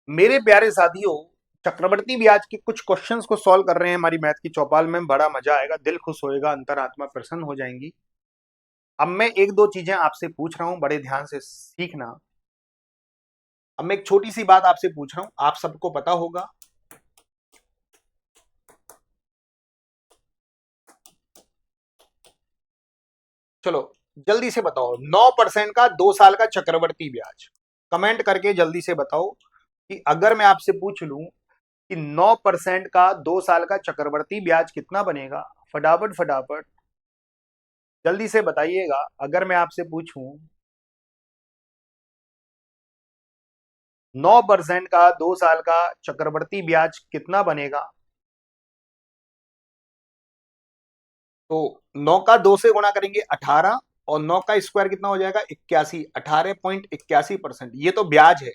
मेरे प्यारे साथियों, चक्रवर्ती ब्याज के कुछ क्वेश्चंस को सॉल्व कर रहे हैं हमारी मैथ की चौपाल में। बड़ा मजा आएगा, दिल खुश होएगा, अंतरात्मा प्रसन्न हो जाएंगी। अब मैं एक दो चीजें आपसे पूछ रहा हूं, बड़े ध्यान से सीखना। अब मैं एक छोटी सी बात आपसे पूछ रहा हूं, आप सबको पता होगा। चलो जल्दी से बताओ, 9% का 2 साल का चक्रवर्ती ब्याज। कमेंट करके जल्दी से बताओ कि अगर मैं आपसे पूछ लूं कि 9% का 2 साल का चक्रवर्ती ब्याज कितना बनेगा। फटाफट फटाफट जल्दी से बताइएगा। अगर मैं आपसे पूछूं 9% का 2 साल का चक्रवर्ती ब्याज कितना बनेगा, तो 9 का 2 से गुणा करेंगे 18, और 9 का स्क्वायर कितना हो जाएगा 81। 18.81%, ये तो ब्याज है।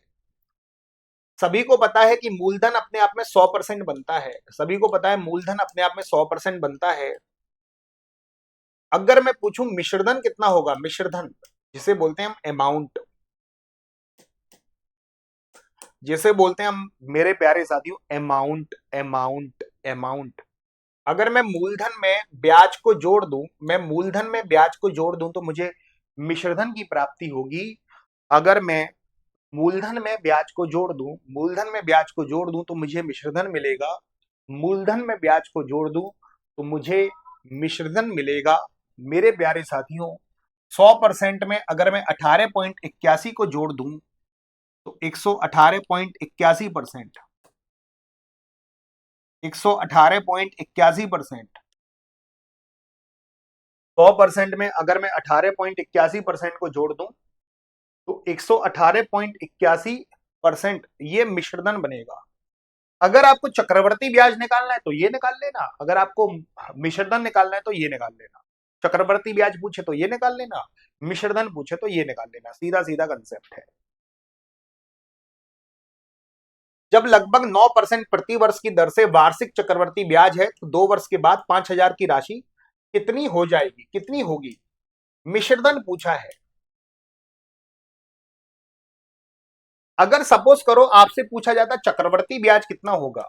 सभी को पता है कि मूलधन अपने आप में 100% बनता है। सभी को पता है मूलधन अपने आप में 100% बनता है। अगर मैं पूछूं मिश्रधन कितना होगा, मिश्रधन जिसे बोलते हैं हम अमाउंट, जिसे बोलते हैं हम मेरे प्यारे साथियों अमाउंट अमाउंट अमाउंट। अगर मैं मूलधन में ब्याज को जोड़ दूं, मैं मूलधन में ब्याज को जोड़ दूं तो मुझे मिश्रधन की प्राप्ति होगी। अगर मैं मूलधन में ब्याज को जोड़ दूं, मूलधन में ब्याज को जोड़ दूं तो मुझे मिश्रधन मिलेगा। मूलधन में ब्याज को जोड़ दूं तो मुझे मिश्रधन मिलेगा। मेरे प्यारे साथियों, 100% में अगर मैं 18.81 को जोड़ दूं तो 118.81%, 118.81%। 100% में अगर मैं 18.81% को जोड़ दूं तो 118.81% ये मिश्रधन बनेगा। अगर आपको चक्रवर्ती ब्याज निकालना है तो ये निकाल लेना, अगर आपको मिश्रधन निकालना है तो ये निकाल लेना। चक्रवर्ती ब्याज पूछे तो ये निकाल लेना, मिश्रधन पूछे तो ये निकाल लेना। सीधा सीधा कंसेप्ट है। जब लगभग 9% प्रति वर्ष की दर से वार्षिक चक्रवर्ती ब्याज है तो 2 वर्ष के बाद 5,000 की राशि कितनी हो जाएगी, कितनी होगी। मिश्रधन पूछा है। अगर सपोज करो आपसे पूछा जाता चक्रवर्ती ब्याज कितना होगा,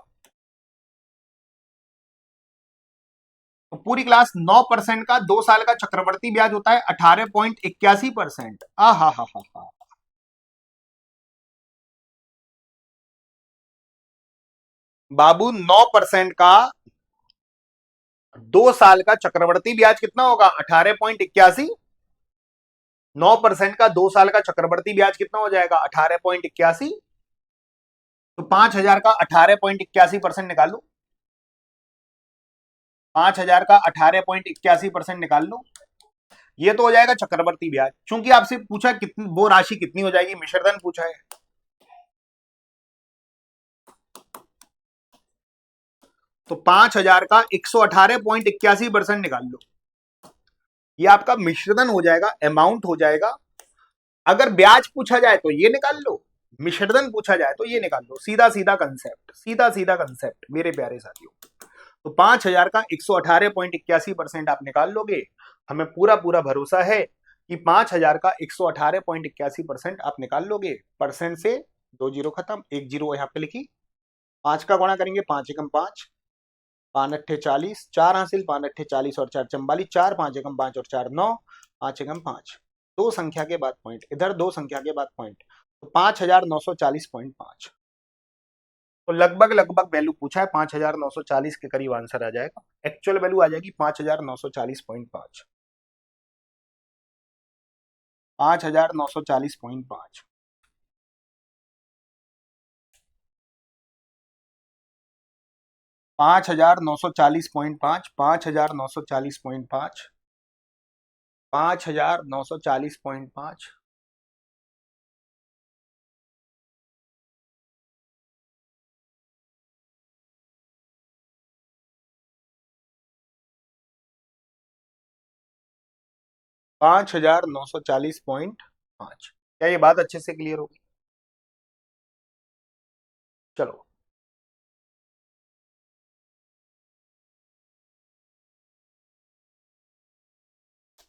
तो पूरी क्लास 9% का 2 साल का चक्रवर्ती ब्याज होता है 18.81%। आ हा। बाबू 9% का 2 साल का चक्रवर्ती ब्याज कितना होगा 18.81। 9% का 2 साल का चक्रवर्ती ब्याज कितना हो जाएगा 18.81। तो 5,000 का 18.81% निकाल लो। 5,000 का 18.81% निकाल लो। ये तो हो जाएगा चक्रवर्ती ब्याज। चूंकि आपसे पूछा कितनी वो राशि कितनी हो जाएगी, मिश्रधन पूछा है। तो 5,000 का 118.81% निकाल लो। ये आपका मिश्रधन हो जाएगा, अमाउंट हो जाएगा। अगर ब्याज पूछा जाए तो ये निकाल लो, मिश्रधन पूछा जाए तो ये निकाल लो। सीधा सीधा कंसेप्ट, सीधा सीधा कंसेप्ट मेरे प्यारे साथियों। तो 5,000 का 118.81% आप निकाल लोगे। हमें पूरा पूरा भरोसा है कि 5,000 का 118.81% आप निकाल लोगे। परसेंट से 2 जीरो खत्म, 1 जीरो यहाँ पे लिखी। 5 का गुणा करेंगे, 5 एकम 5, 5 अट्ठे 40, 4 हासिल, 5 अट्ठे 40 और 4 44, 4 5 एकम 5 और 4 9, 5 एकम 5। दो संख्या के बाद पॉइंट, इधर दो संख्या के बाद पॉइंट, तो 5,940.5। तो लगभग लगभग वैल्यू पूछा है, 5,940 के करीब आंसर आ जाएगा। एक्चुअल वैल्यू आ जाएगी 5,940.5। 5,940.5। 5,940.5, 5,940.5, 5,940.5, 5,940.5। क्या ये बात अच्छे से क्लियर होगी? चलो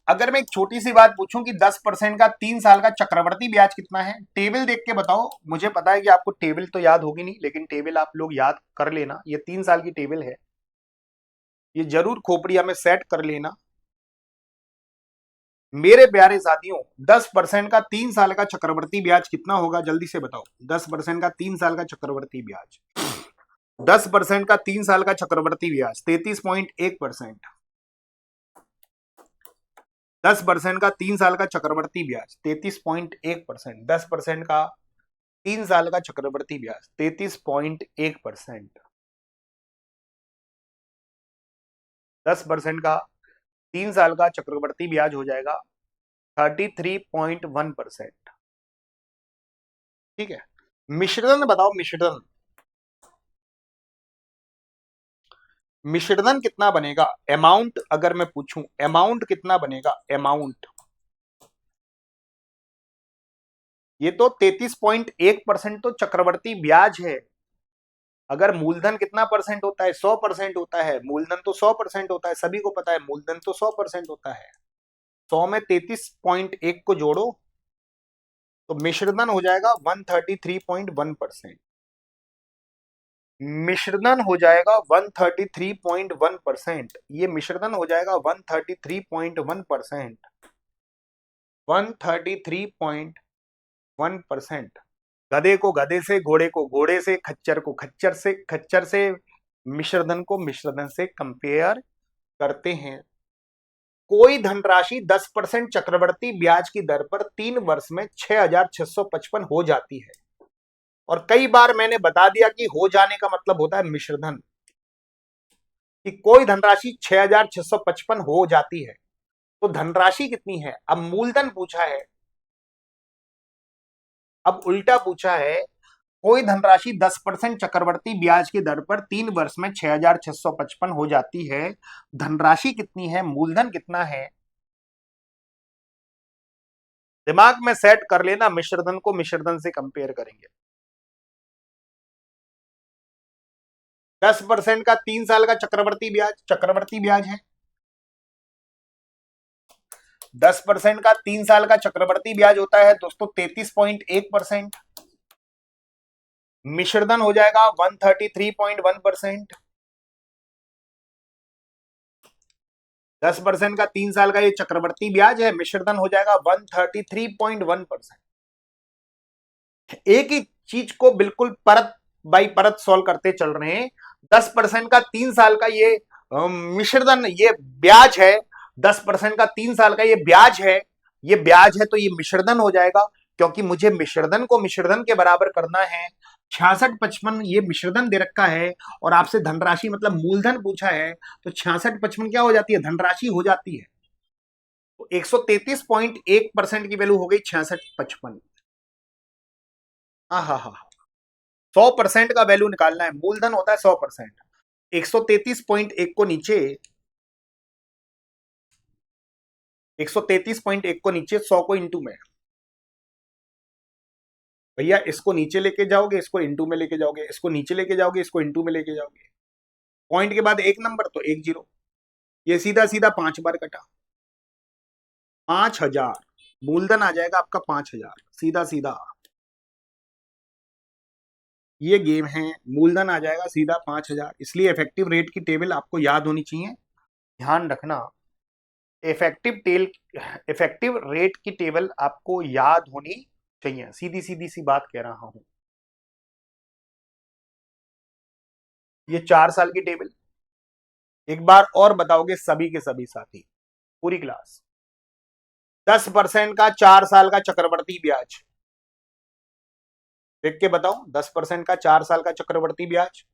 अगर मैं एक छोटी सी बात पूछूं कि 10% का 3 साल का चक्रवर्ती ब्याज कितना है, टेबल देख के बताओ। मुझे पता है कि आपको टेबल तो याद होगी नहीं, लेकिन टेबल आप लोग याद कर लेना। ये 3 साल की टेबल है, ये जरूर खोपड़िया में सेट कर लेना मेरे प्यारे साथियों। 10% का 3 साल का चक्रवर्ती ब्याज कितना होगा, जल्दी से बताओ। 10% का 3 साल का चक्रवर्ती ब्याज, 10% का 3 साल का चक्रवर्ती ब्याज 33.1%। 10% का 3 साल का चक्रवर्ती ब्याज 33.1%। 10% का 3 साल का चक्रवर्ती ब्याज 33.1%। 10% का 3 साल का चक्रवर्ती ब्याज हो जाएगा 33.1%। ठीक है, मिश्रण बताओ। मिश्रण, मिश्रण कितना बनेगा, अमाउंट अगर मैं पूछूं, अमाउंट कितना बनेगा, अमाउंट। ये तो 33.1% तो चक्रवर्ती ब्याज है। अगर मूलधन कितना परसेंट होता है, 100% होता है। मूलधन तो 100% होता है, सभी को पता है मूलधन तो 100% होता है। 100 में 33.1 को जोड़ो तो मिश्रधन हो जाएगा 133.1%। मिश्रधन हो जाएगा 133.1%। ये मिश्रधन हो जाएगा 133.1%। 133.1%। गधे को गधे से, घोड़े को घोड़े से, खच्चर को खच्चर से मिश्रधन को मिश्रधन से कंपेयर करते हैं। कोई धनराशि 10% चक्रवर्ती ब्याज की दर पर 3 वर्ष में 6,655 हो जाती है। और कई बार मैंने बता दिया कि हो जाने का मतलब होता है मिश्रधन, कि कोई धनराशि 6,655 हो जाती है। तो धनराशि कितनी है, अब मूलधन पूछा है, अब उल्टा पूछा है। कोई धनराशि 10% चक्रवर्ती ब्याज की दर पर 3 वर्ष में 6,655 हो जाती है। धनराशि कितनी है, मूलधन कितना है, दिमाग में सेट कर लेना। मिश्रधन को मिश्रधन से कंपेयर करेंगे। 10% का 3 साल का चक्रवर्ती ब्याज है। 10% का 3 साल का चक्रवर्ती ब्याज होता है दोस्तों 33.1%। मिश्रधन हो जाएगा 133.1%। 10% का 3 साल का ये चक्रवर्ती ब्याज है, मिश्रधन हो जाएगा 133.1%। एक ही चीज को बिल्कुल परत बाई परत सॉल्व करते चल रहे हैं। 10% का 3 साल का ये मिश्रधन, ये ब्याज है। 10% का 3 साल का ये ब्याज है, ये ब्याज है, तो ये मिश्रधन हो जाएगा। क्योंकि मुझे मिश्रधन को मिश्रधन के बराबर करना है। 6655 ये मिश्रधन दे रखा है और आपसे धनराशि मतलब मूलधन पूछा है, तो 6655 क्या हो जाती है, धनराशि हो जाती है। तो 133.1% की वैल्यू हो गई 6655। हाँ हाँ हाँ, 100% का वैल्यू निकालना है, मूलधन होता है 100%। 133.1 को नीचे 133.1 को नीचे 100 को इंटू में, भैया इसको नीचे लेके जाओगे, इसको इंटू में लेके जाओगे, इसको नीचे लेके जाओगे, इसको इंटू में लेके जाओगे। पॉइंट के बाद एक नंबर तो एक जीरो, ये सीधा सीधा 5 बार कटा। 5,000 मूलधन आ जाएगा आपका, 5,000 सीधा सीधा। ये गेम है, मूलधन आ जाएगा सीधा 5,000। इसलिए इफेक्टिव रेट की टेबल आपको याद होनी चाहिए, ध्यान रखना। इफेक्टिव रेट की टेबल आपको याद होनी चाहिए, सीधी सीधी सी बात कह रहा हूं। ये 4 साल की टेबल एक बार और बताओगे सभी के सभी साथी, पूरी क्लास। 10% का 4 साल का चक्रवर्ती ब्याज, देख के बताओ। 10% का 4 साल का चक्रवर्ती ब्याज,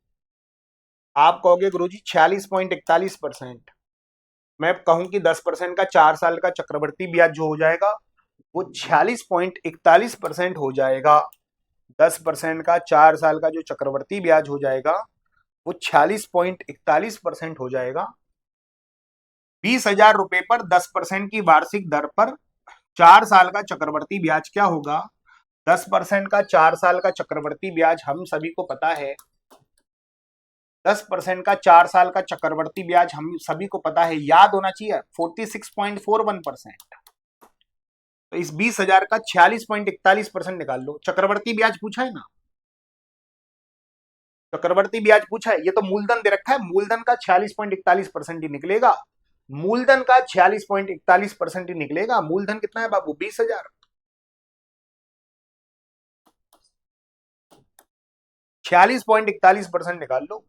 आप कहोगे गुरुजी 46.41%। मैं कहूं कि 10% का 4 साल का चक्रवर्ती ब्याज जो हो जाएगा वो 46.41% हो जाएगा। 10% का 4 साल का जो चक्रवर्ती ब्याज हो जाएगा वो 46.41% हो जाएगा। 20,000 रुपए पर 10% की वार्षिक दर पर 4 साल का चक्रवर्ती ब्याज क्या होगा। 10% का 4 साल का चक्रवर्ती ब्याज हम सभी को पता है 10% का 4 साल का चक्रवर्ती ब्याज हम सभी को पता है, याद होना चाहिए 46.41%। तो इस 20,000 का 46.41% निकाल लो। चक्रवर्ती ब्याज पूछा है ना, चक्रवर्ती ब्याज पूछा है, ये तो मूलधन दे रखा है, मूलधन का 46.41% ही निकलेगा, मूलधन का 46.41% ही निकलेगा। मूलधन कितना है बाबू? 20,000। 46.41% निकाल लो,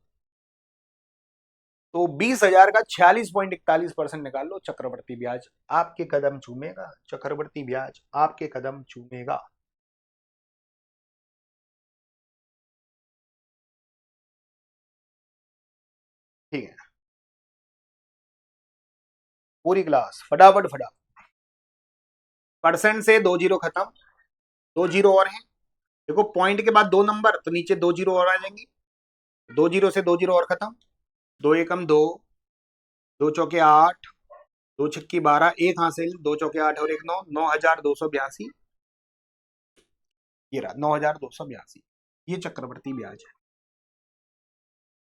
तो 20,000 का 46.41% निकाल लो। चक्रवर्ती ब्याज आपके कदम चूमेगा, चक्रवर्ती ब्याज आपके कदम चूमेगा। ठीक है, पूरी क्लास फटाफट फटाफट। परसेंट से 2 जीरो खत्म, 2 जीरो और हैं। देखो पॉइंट के बाद 2 नंबर, तो नीचे 2 जीरो और आ जाएंगे। 2 जीरो से 2 जीरो और खत्म। 2 एकम 2, 2 चौके 8, 2 छक्की 12, एक हासिल, 2 चौके 8 और एक 9, 9,282। ये रहा 9,282, ये चक्रवर्ती ब्याज है।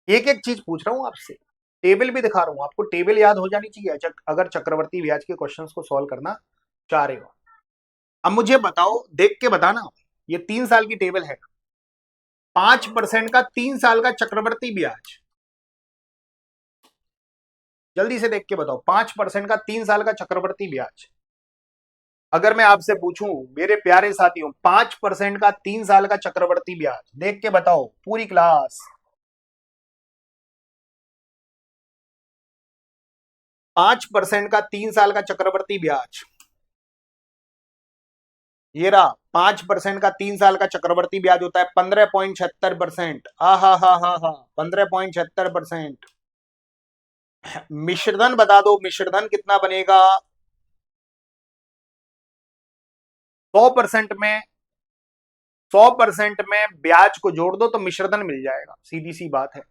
एक एक चीज पूछ रहा हूं आपसे, टेबल भी दिखा रहा हूं आपको, टेबल याद हो जानी चाहिए अगर चक्रवर्ती ब्याज के क्वेश्चंस को सॉल्व करना चाह रहे हो। अब मुझे बताओ, देख के बताना, ये 3 साल की टेबल है। 5% का 3 साल का चक्रवर्ती ब्याज, जल्दी से देख के बताओ। 5% का 3 साल का चक्रवर्ती ब्याज, अगर मैं आपसे पूछूं मेरे प्यारे साथियों, 5% का 3 साल का चक्रवर्ती ब्याज, देख के बताओ पूरी क्लास। 5% का 3 साल का चक्रवर्ती ब्याज, ये रहा। 5% का 3 साल का चक्रवर्ती ब्याज होता है 15.76%। हा हा हा हा हा, 15.76%। मिश्रधन बता दो, मिश्रधन कितना बनेगा? 100% में, 100% में ब्याज को जोड़ दो तो मिश्रधन मिल जाएगा, सीधी सी बात है।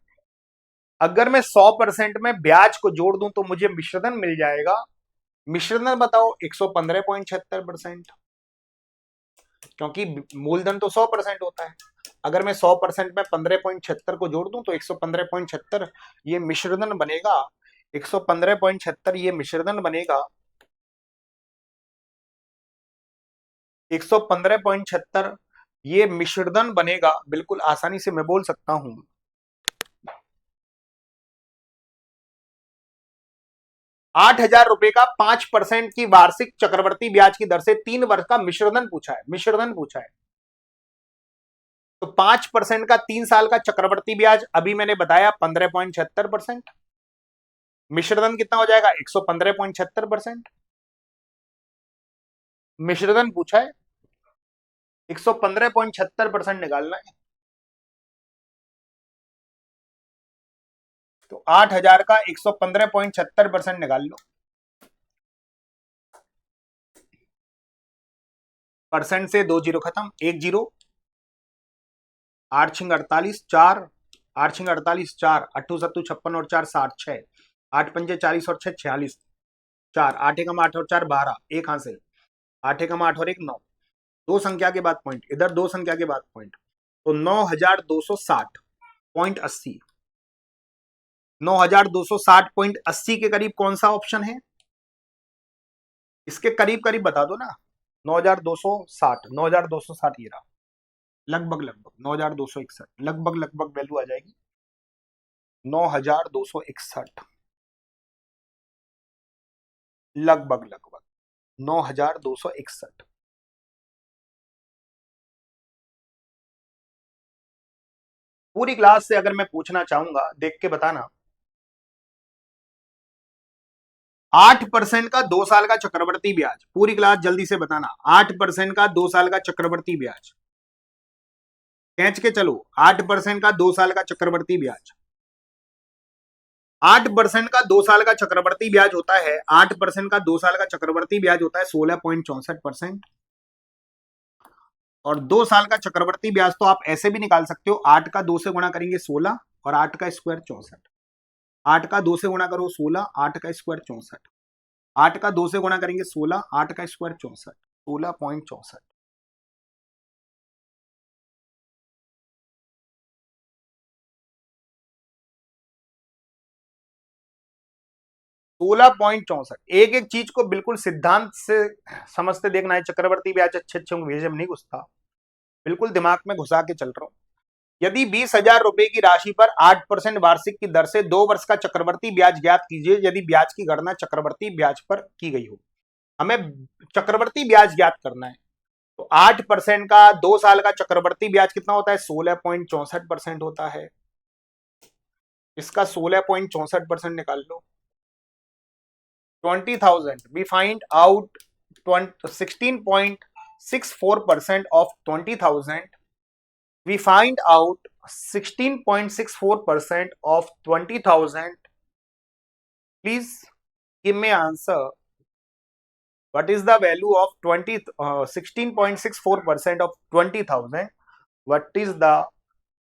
अगर मैं 100% में ब्याज को जोड़ दूं तो मुझे मिश्रधन मिल जाएगा। मिश्रधन बताओ 115.76%, क्योंकि मूलधन तो 100% होता है। अगर मैं 100% में 15.76 को जोड़ दूं तो 115.76 ये मिश्रधन बनेगा। 115.76 ये मिश्रधन बनेगा। 115.76 ये मिश्रधन बनेगा, बिल्कुल आसानी से मैं बोल सकता हूं। 8,000 रुपए का 5% की वार्षिक चक्रवर्ती ब्याज की दर से 3 वर्ष का मिश्रधन पूछा है, मिश्रधन पूछा है। तो 5% का 3 साल का चक्रवर्ती ब्याज अभी मैंने बताया 15.76%। मिश्रधन कितना हो जाएगा? 115.76%। मिश्रधन पूछा है, 115.76% निकालना है। तो 8,000 का 115.76% निकाल लो। परसेंट से 2 जीरो खत्म, 1 जीरो। 8 छिंग 48, 4, 8 छिंग 48, 4, 8 सत्तू 56 और 4 60, 6, 8 पंजे 40 और 6 46, 4, 8 एकम 8 और 4 12, एक हासिल, 8 एकम 8 और एक 9, दो संख्या के बाद पॉइंट, इधर दो संख्या के बाद पॉइंट, तो 9,260.80। 9,260.80 के करीब कौन सा ऑप्शन है? इसके करीब करीब बता दो ना। 9,260, 9,260 ये रहा, लगभग लगभग 9,261, लगभग लगभग वैल्यू आ जाएगी 9,261, लगभग लगभग 9,261। पूरी क्लास से अगर मैं पूछना चाहूंगा, देख के बताना। 8% का 2 साल का चक्रवर्ती ब्याज, पूरी क्लास जल्दी से बताना। 8% का 2 साल का चक्रवर्ती ब्याज, खींच के चलो। 8% का 2 साल का चक्रवर्ती ब्याज, 8% का 2 साल का चक्रवर्ती ब्याज होता है, 8% का 2 साल का चक्रवर्ती ब्याज होता है 16.64%। और 2 साल का चक्रवर्ती ब्याज तो आप ऐसे भी निकाल सकते हो, 8 का 2 से गुणा करेंगे 16 और 8 का स्क्वायर 64। 8 का 2 से गुणा करो 16, 8 का स्क्वायर 64। 8 का 2 से गुणा करेंगे 16, 8 का स्क्वायर 64, 16.64। 16.64। एक एक चीज को बिल्कुल सिद्धांत से समझते देखना है। चक्रवर्ती ब्याज अच्छे अच्छे भेजे में नहीं घुसता, बिल्कुल दिमाग में घुसा के चल रहा हूं। यदि 20,000 रुपए की राशि पर 8% वार्षिक की दर से 2 वर्ष का चक्रवर्ती ब्याज ज्ञात कीजिए यदि ब्याज की गणना चक्रवर्ती ब्याज पर की गई हो। हमें चक्रवर्ती ब्याज ज्ञात करना है, तो 8% का 2 साल का चक्रवर्ती ब्याज कितना होता है? 16.64% होता है। इसका 16.64% निकाल लो। 20,000 we find out 16.64% of 20,000. We find out 16.64% of 20,000. Please give me answer. What is the value of 16.64% of 20,000? What is the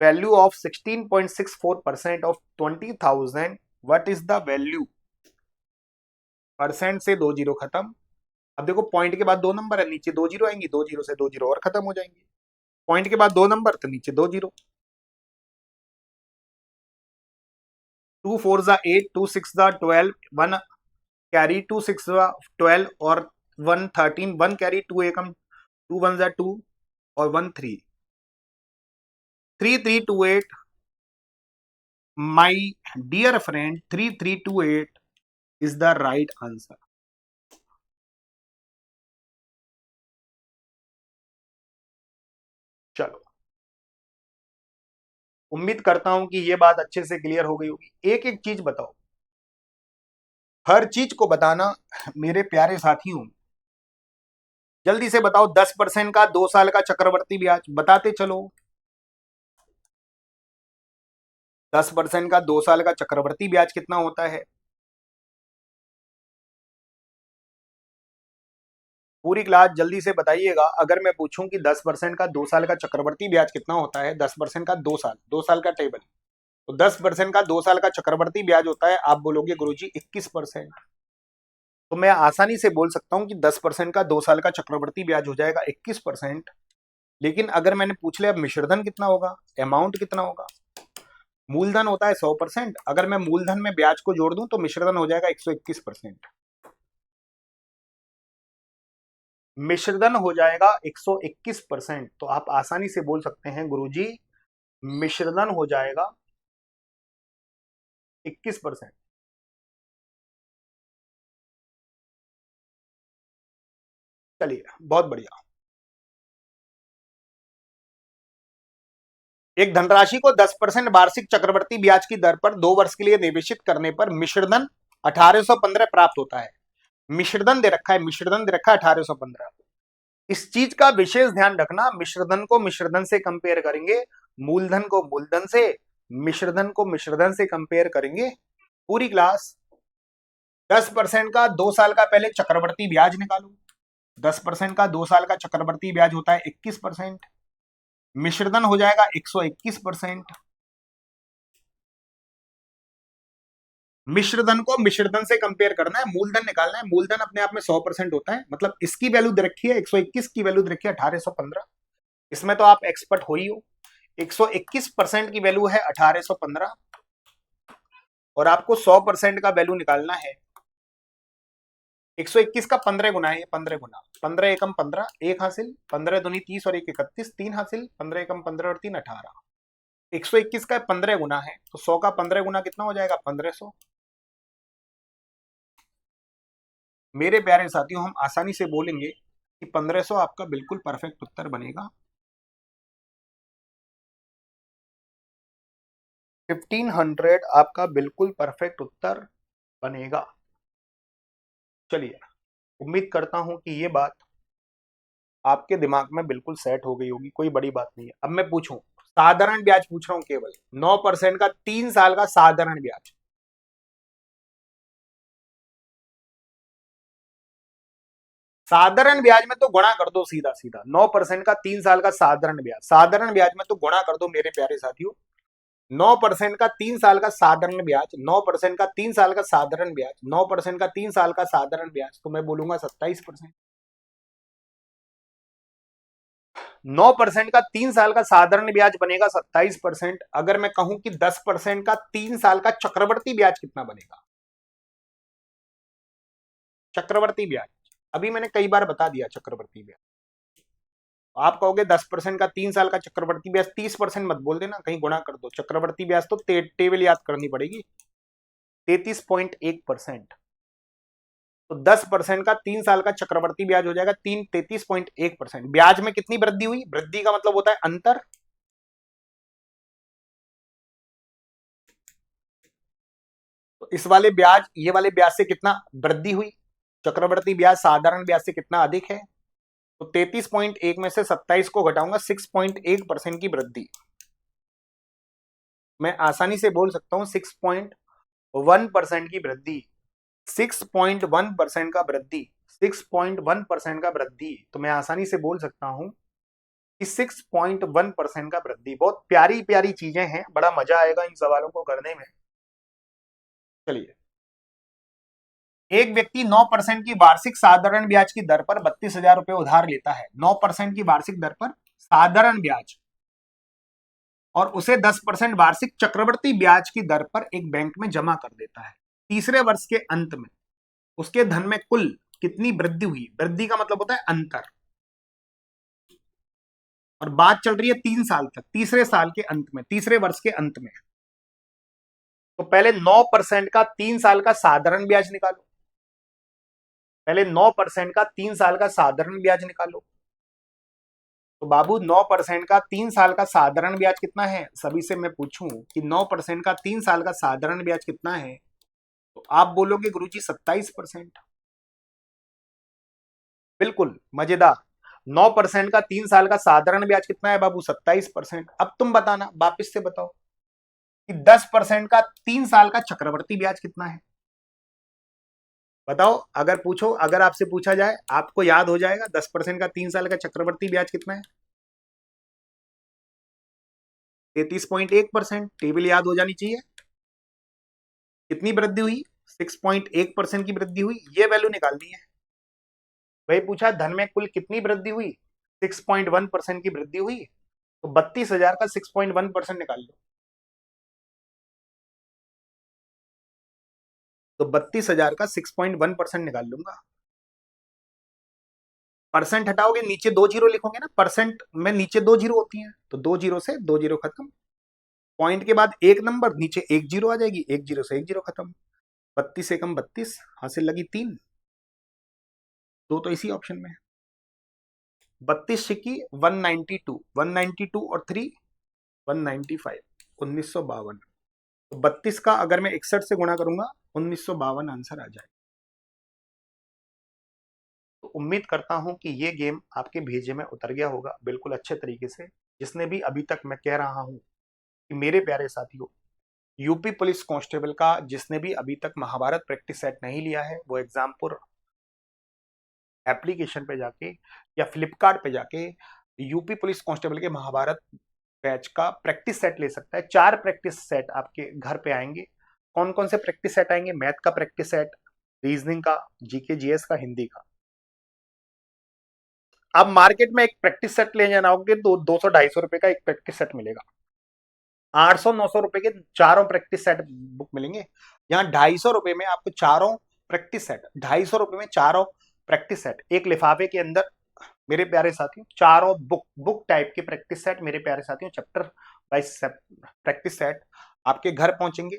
value of 16.64% of 20,000? What is the value? Percent से 2 जीरो खत्म। अब देखो पॉइंट के बाद 2 number है, नीचे 2 zero आएंगी, 2 zero से 2 जीरो और खत्म हो जाएंगे। पॉइंट के बाद 2 नंबर तो नीचे 2 जीरो। 2 4 जा 8, 2 6 जा 12, 1 कैरी, 2 6 जा 12 और 1 13, 1 कैरी, 2 एकम, 2 1 जा 2 और 1 3, 3328। My dear friend, 3328 is the right answer. चलो, उम्मीद करता हूं कि ये बात अच्छे से क्लियर हो गई होगी। एक एक चीज बताओ, हर चीज को बताना मेरे प्यारे साथियों। जल्दी से बताओ, 10% का 2 साल का चक्रवर्ती ब्याज बताते चलो। 10% का 2 साल का चक्रवर्ती ब्याज कितना होता है? पूरी क्लास जल्दी से बताइएगा। अगर मैं पूछूं कि 10% का 2 साल का चक्रवर्ती ब्याज कितना होता है, 10% का 2 साल का टेबल, तो 10% का 2 साल का चक्रवर्ती ब्याज होता है, आप बोलोगे गुरुजी 21%। तो मैं आसानी से बोल सकता हूं कि 10% का 2 साल का चक्रवर्ती ब्याज हो जाएगा 21%। लेकिन अगर मैंने पूछ लिया मिश्रधन कितना होगा, अमाउंट कितना होगा, मूलधन होता है 100%, अगर मैं मूलधन में ब्याज को जोड़ दूं तो मिश्रधन हो जाएगा 121%। मिश्रधन हो जाएगा 121%। तो आप आसानी से बोल सकते हैं गुरुजी मिश्रधन हो जाएगा 21%। चलिए, बहुत बढ़िया। एक धनराशि को 10% वार्षिक चक्रवर्ती ब्याज की दर पर 2 वर्ष के लिए निवेशित करने पर मिश्रधन 1815 प्राप्त होता है। मिश्रधन दे रखा है, मिश्रधन दे रखा है 1815। इस चीज का विशेष ध्यान रखना, मिश्रधन को मिश्रधन से कंपेयर करेंगे, मूलधन को मूलधन से, मिश्रधन को मिश्रधन से कंपेयर करेंगे। पूरी क्लास 10% का 2 साल का पहले चक्रवर्ती ब्याज निकालो। 10% का 2 साल का चक्रवर्ती ब्याज होता है 21%। मिश्रधन हो जाएगा 121%। मिश्रधन को मिश्रधन से कंपेयर करना है, मूलधन निकालना है। मूलधन अपने आप में 100% होता है, मतलब इसकी वैल्यू दे रखी है 121, की वैल्यू दे रखी है 1815। इसमें तो आप एक्सपर्ट हो ही हो। 121% की वैल्यू है 1815 और आपको 100% का वैल्यू निकालना है। 121 का 15 गुना है, 15 गुना, 15 एकम 15, 1 हासिल, 15 दूनी 30 और 1 31, 3 हासिल, 15 एकम 15 और 3 18। 121 का 15 गुना है, तो 100 का 15 गुना कितना हो जाएगा? 1500। मेरे प्यारे साथियों, हम आसानी से बोलेंगे कि 1500 आपका बिल्कुल परफेक्ट उत्तर बनेगा। 1500 आपका बिल्कुल परफेक्ट उत्तर बनेगा। चलिए, उम्मीद करता हूं कि ये बात आपके दिमाग में बिल्कुल सेट हो गई होगी, कोई बड़ी बात नहीं है। अब मैं पूछूं, साधारण ब्याज पूछ रहा हूं, केवल 9% का 3 साल का साधारण ब्याज। साधारण ब्याज में तो गुणा कर दो सीधा सीधा, 9% का 3 साल का साधारण ब्याज, साधारण ब्याज में तो गुणा कर दो मेरे प्यारे साथियों। 9% का 3 साल का साधारण ब्याज, 9% का 3 साल का साधारण ब्याज, 9% का 3 साल का साधारण ब्याज, तो मैं बोलूंगा 27%। 9% का 3 साल का साधारण ब्याज बनेगा 27%। अगर मैं कहूं कि 10% का 3 साल का चक्रवर्ती ब्याज कितना बनेगा, चक्रवर्ती ब्याज, अभी मैंने कई बार बता दिया चक्रवर्ती ब्याज। आप कहोगे 10% का 3 साल का चक्रवर्ती ब्याज, 30% मत बोल देना, कहीं गुणा कर दो। चक्रवर्ती ब्याज तो टेबल याद करनी पड़ेगी, 33.1%। तो 10% का 3 साल का चक्रवर्ती ब्याज हो जाएगा 33.1%। ब्याज में कितनी वृद्धि हुई? वृद्धि का मतलब होता है अंतर। तो इस वाले ब्याज, ये वाले ब्याज से कितना वृद्धि हुई? चक्रवर्ती ब्याज साधारण ब्याज से कितना अधिक है? तो 33.1 में से 27 को घटाऊंगा, 6.1% की वृद्धि। मैं आसानी से बोल सकता हूं 6.1% की वृद्धि, 6.1% का वृद्धि, 6.1% का वृद्धि। तो मैं आसानी से बोल सकता हूं कि 6.1% का वृद्धि। बहुत प्यारी प्यारी चीजें हैं, बड़ा मजा आएगा इन सवालों को करने में। चलिए, एक व्यक्ति 9% की वार्षिक साधारण ब्याज की दर पर 32,000 रुपए उधार लेता है। 9% की वार्षिक दर पर साधारण ब्याज, और उसे 10% वार्षिक चक्रवर्ती ब्याज की दर पर एक बैंक में जमा कर देता है। तीसरे वर्ष के अंत में उसके धन में कुल कितनी वृद्धि हुई? वृद्धि का मतलब होता है अंतर, और बात चल रही है 3 साल तक, तीसरे साल के अंत में, तीसरे वर्ष के अंत में। तो पहले 9% का 3 साल का साधारण ब्याज निकालो, पहले 9% का 3 साल का साधारण ब्याज निकालो। तो बाबू 9% का 3 साल का साधारण ब्याज कितना है? सभी से मैं पूछूं कि 9% का 3 साल का साधारण ब्याज कितना है, तो आप बोलोगे गुरुजी 27%। बिल्कुल मजेदार। 9% का 3 साल का साधारण ब्याज कितना है बाबू? 27%। अब तुम बताना, वापिस से बताओ कि 10% का 3 साल का चक्रवर्ती ब्याज कितना है? बताओ, अगर पूछो, अगर आपसे पूछा जाए, आपको याद हो जाएगा 10% का 3 साल का चक्रवर्ती ब्याज कितना है? 33.1%। टेबल याद हो जानी चाहिए। कितनी वृद्धि हुई? 6.1% की वृद्धि हुई, ये वैल्यू निकालनी है। वही पूछा धन में कुल कितनी वृद्धि हुई? 6.1% की वृद्धि हुई। तो 32,000 का 6.1% निकाल लो। तो 32,000 का 6.1% निकाल लूंगा। परसेंट हटाओगे, नीचे 2 जीरो लिखोगे ना, परसेंट में नीचे 2 जीरो होती हैं, तो 2 जीरो से 2 जीरो खत्म। पॉइंट के बाद एक नंबर, नीचे 1 जीरो आ जाएगी, 1 जीरो से 1 जीरो खत्म। 32 एकम 32, हासिल लगी 3, 2 तो इसी ऑप्शन में है। 32 सिक्की 192, 192 और 3 195, 1952। तो 32 का अगर मैं 61 से गुणा करूंगा 1952 आंसर आ जाए। तो उम्मीद करता हूं कि ये गेम आपके भेजे में उतर गया होगा बिल्कुल अच्छे तरीके से। जिसने भी अभी तक, मैं कह रहा हूं कि मेरे प्यारे साथियों, यूपी पुलिस कांस्टेबल का जिसने भी अभी तक महाभारत प्रैक्टिस सेट नहीं लिया है, वो एग्जामपुर एप्लीकेशन पे जाके या फ्लिपकार्ट पे जाके यूपी पुलिस कांस्टेबल के महाभारत बैच का प्रैक्टिस सेट ले सकता है। 4 प्रैक्टिस सेट आपके घर पे आएंगे। कौन कौन से प्रैक्टिस सेट आएंगे? मैथ का प्रैक्टिस सेट, रीजनिंग का, जीके जीएस का, हिंदी का। आप मार्केट में एक प्रैक्टिस सेट ले जाओगे तो 200-250 रुपए का एक प्रैक्टिस सेट मिलेगा। 800-900 रुपए के चारों प्रैक्टिस सेट बुक मिलेंगे। यहाँ 250 रुपए में आपको चारों प्रैक्टिस सेट, 250 रुपए में चारों प्रैक्टिस सेट एक लिफाफे के अंदर, मेरे प्यारे साथियों, चारों बुक टाइप के प्रैक्टिस सेट, मेरे प्यारे साथियों, चैप्टर वाइज प्रैक्टिस सेट आपके घर पहुंचेंगे।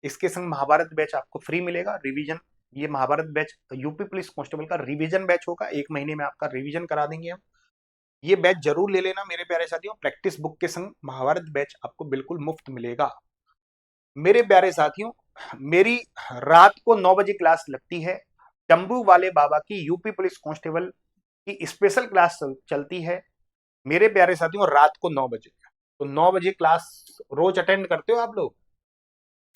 इसके संग महाभारत बैच आपको फ्री मिलेगा, रिवीजन। ये Mahabharat batch UP police constable का रिवीजन बैच होगा, 1 महीने में आपका रिवीजन करा देंगे हम। ये बैच जरूर ले लेना मेरे प्यारे साथियों। प्रैक्टिस बुक के संग महाभारत बैच आपको बिल्कुल मुफ्त मिलेगा। मेरे प्यारे साथियों, मेरी रात को 9 बजे क्लास लगती है। डम्बू वाले बाबा की यूपी पुलिस कांस्टेबल की स्पेशल क्लास चलती है मेरे प्यारे साथियों, रात को 9 बजे। तो 9 बजे क्लास रोज अटेंड करते हो आप लोग?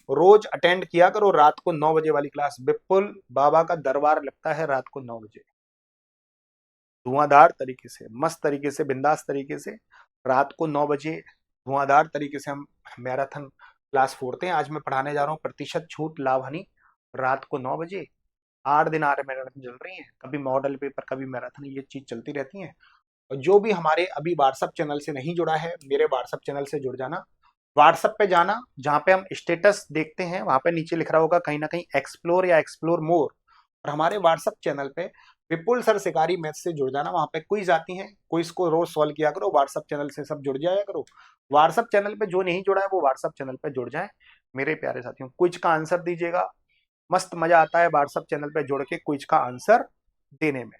रोज अटेंड किया करो रात को 9 बजे वाली क्लास। बिल्कुल बाबा का दरबार लगता है रात को 9 बजे, धुआंधार तरीके से, मस्त तरीके से, बिंदास तरीके से। रात को 9 बजे धुआंधार तरीके से हम मैराथन क्लास फोड़ते हैं। आज मैं पढ़ाने जा रहा हूँ प्रतिशत छूट लाभ हानि, रात को 9 बजे। 8 दिन आर मैराथन चल रही है, कभी मॉडल पेपर, कभी मैराथन, ये चीज चलती रहती है। और जो भी हमारे अभी व्हाट्सएप चैनल से नहीं जुड़ा है, मेरे व्हाट्सएप चैनल से जुड़ जाना। व्हाट्सएप पे जाना, जहां पे हम स्टेटस देखते हैं, वहां पे नीचे लिख रहा होगा कहीं ना कहीं एक्सप्लोर या एक्सप्लोर मोर, और हमारे व्हाट्सअप चैनल पे विपुल सर शिकारी मैथ से जुड़ जाना, वहां पे क्विज आती हैं, क्विज को रोज सॉल्व किया करो, व्हाट्सअप चैनल से सब जुड़ जाया करो। व्हाट्सअप चैनल पे जो नहीं जुड़ा है वो व्हाट्सअप चैनल पे जुड़ जाए मेरे प्यारे साथियों। क्विज का आंसर दीजिएगा, मस्त मजा आता है व्हाट्सअप चैनल पे जुड़ के क्विज का आंसर देने में।